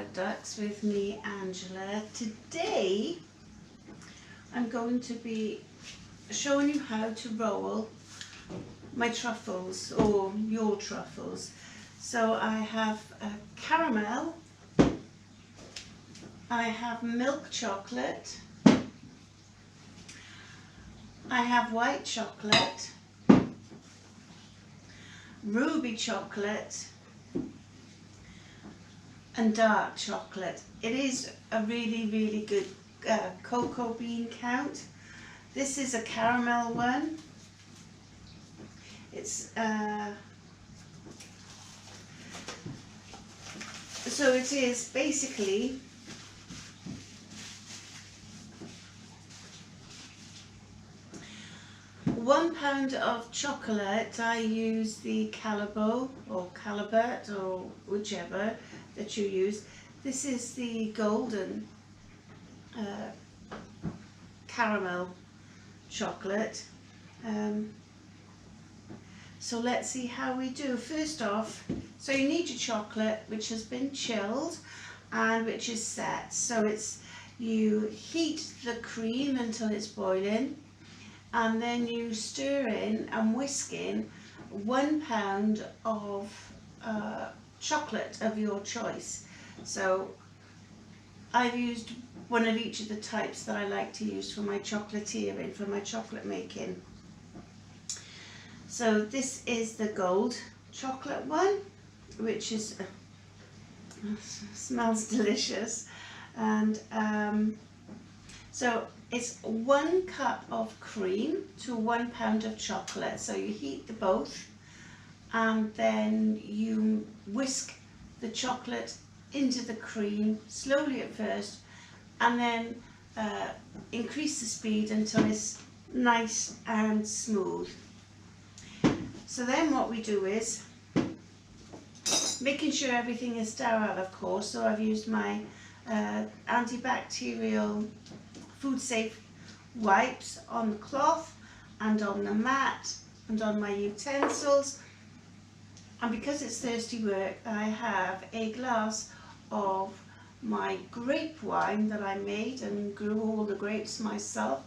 About Ducks with me, Angela. Today I'm going to be showing you how to roll my truffles, or your truffles. So I have caramel, I have milk chocolate, I have white chocolate, ruby chocolate and dark chocolate. It is a really good cocoa bean count. This is a caramel one. It's so it is basically £1 of chocolate. I use the Calabo or Calibert or whichever that you use. This is the golden caramel chocolate. So let's see how we do. First off, so you need your chocolate which has been chilled and which is set. So you heat the cream until it's boiling, and then you stir in and whisk in £1 of chocolate of your choice. So I've used one of each of the types that I like to use for my chocolatiering, for my chocolate making. So this is the gold chocolate one, which is smells delicious, and so it's 1 cup of cream to £1 of chocolate. So you heat the both, and then you whisk the chocolate into the cream slowly at first, and then increase the speed until it's nice and smooth. So then what we do is making sure everything is sterile, of course. So I've used my antibacterial food safe wipes on the cloth and on the mat and on my utensils. And because it's thirsty work, I have a glass of my grape wine that I made and grew all the grapes myself.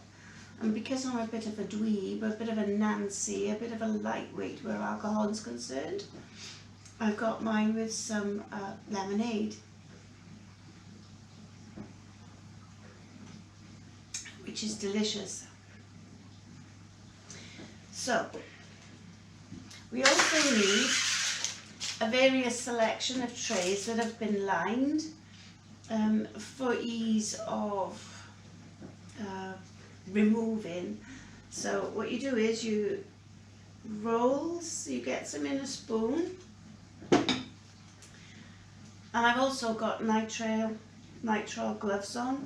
And because I'm a bit of a dweeb, a bit of a Nancy, a bit of a lightweight where alcohol is concerned, I've got mine with some lemonade, which is delicious. So we also need a various selection of trays that have been lined for ease of removing. So what you do is you roll, so you get some in a spoon, and I've also got nitrile gloves on.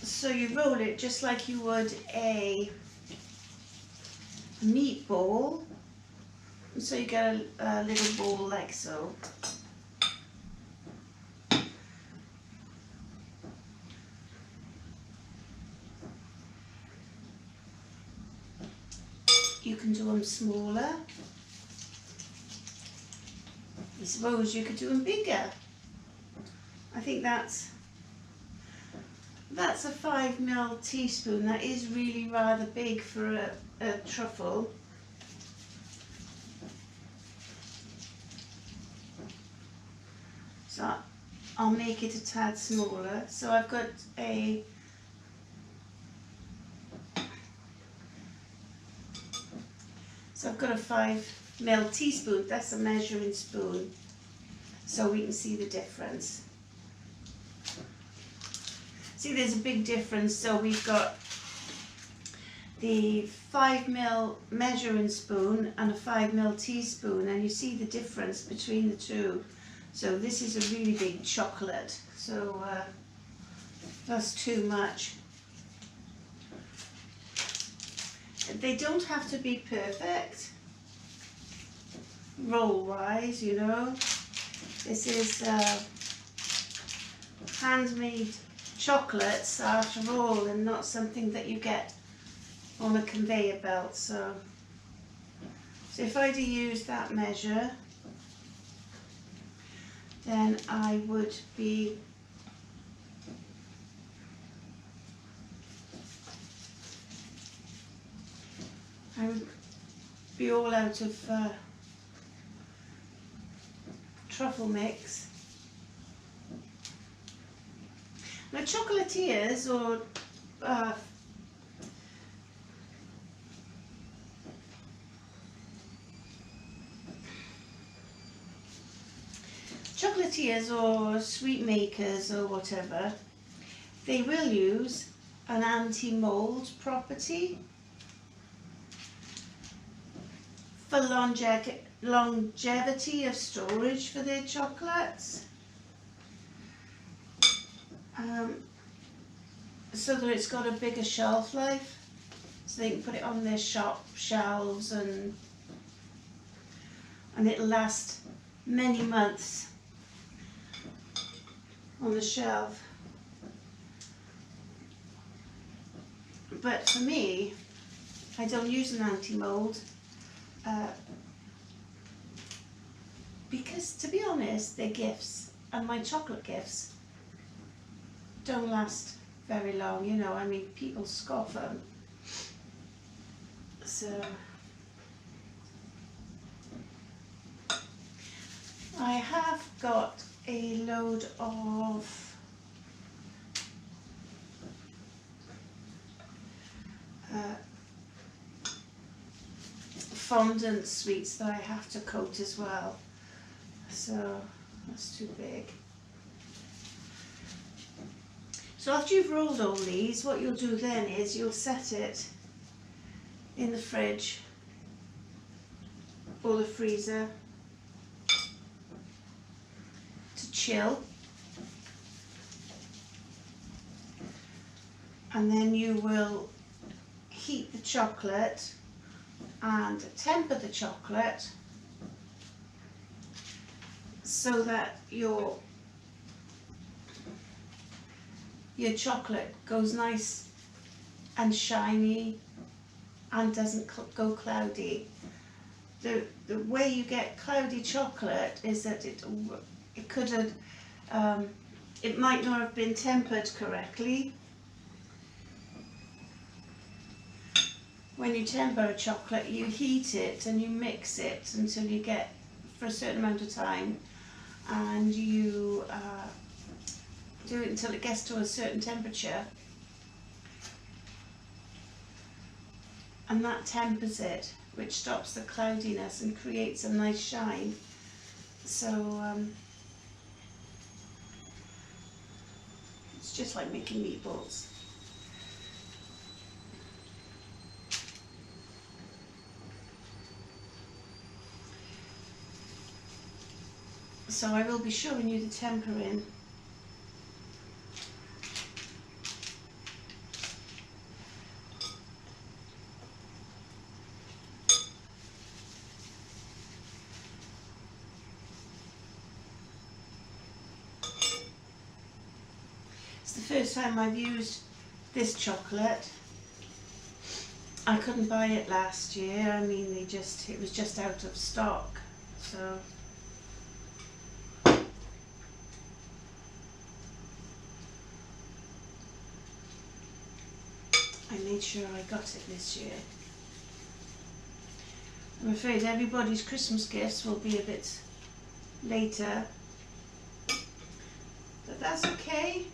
So you roll it just like you would a meatball, so you get a little ball like so. You can do them smaller. I suppose you could do them bigger. I think that's a 5 ml teaspoon. That is really rather big for a truffle. So I'll make it a tad smaller. So I've got a I've got a 5 ml teaspoon. That's a measuring spoon, so we can see the difference. See, there's a big difference. So we've got the 5 ml measuring spoon and a 5 ml teaspoon, and you see the difference between the two. So this is a really big chocolate, so that's too much. They don't have to be perfect roll-wise, you know. This is handmade chocolates after all, and not something that you get on a conveyor belt. So if I'd have used that measure, then I would be all out of truffle mix. Now chocolatiers or sweet makers or whatever, they will use an anti-mold property for longevity of storage for their chocolates, so that it's got a bigger shelf life, so they can put it on their shop shelves and it'll last many months on the shelf. But for me, I don't use an anti-mold because, to be honest, they're gifts, and my chocolate gifts don't last very long, you know. I mean, people scoff them. So I have got a load of fondant sweets that I have to coat as well, so that's too big. So after you've rolled all these, what you'll do then is you'll set it in the fridge or the freezer to chill, and then you will heat the chocolate and temper the chocolate so that your chocolate goes nice and shiny and doesn't go cloudy. The way you get cloudy chocolate is that it could have it might not have been tempered correctly. When you temper a chocolate, you heat it and you mix it until you get, for a certain amount of time, and you do it until it gets to a certain temperature, and that tempers it, which stops the cloudiness and creates a nice shine. So it's just like making meatballs. So I will be showing you the tempering. It's the first time I've used this chocolate. I couldn't buy it last year. I mean, it was just out of stock. So I made sure I got it this year. I'm afraid everybody's Christmas gifts will be a bit later, but that's okay.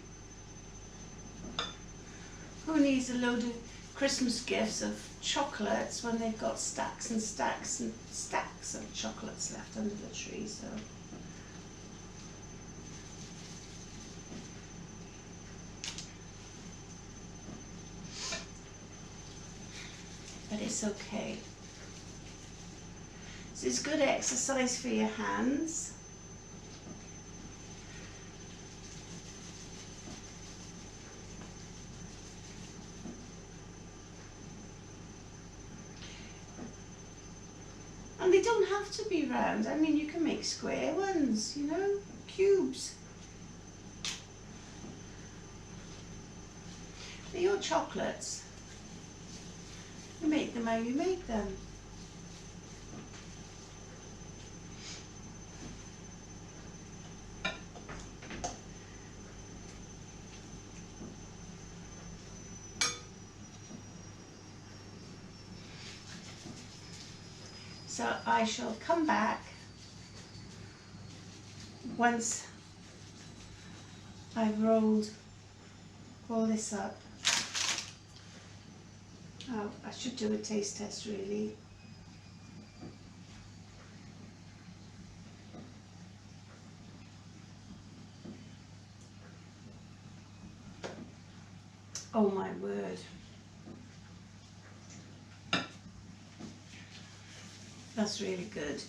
Who needs a load of Christmas gifts of chocolates when they've got stacks and stacks and stacks of chocolates left under the tree? So but it's okay. So it's good exercise for your hands. And they don't have to be round. I mean, you can make square ones, you know, cubes. They're your chocolates. You make them how you make them. So I shall come back once I've rolled all this up. Oh, I should do a taste test really. Oh my word. That's really good.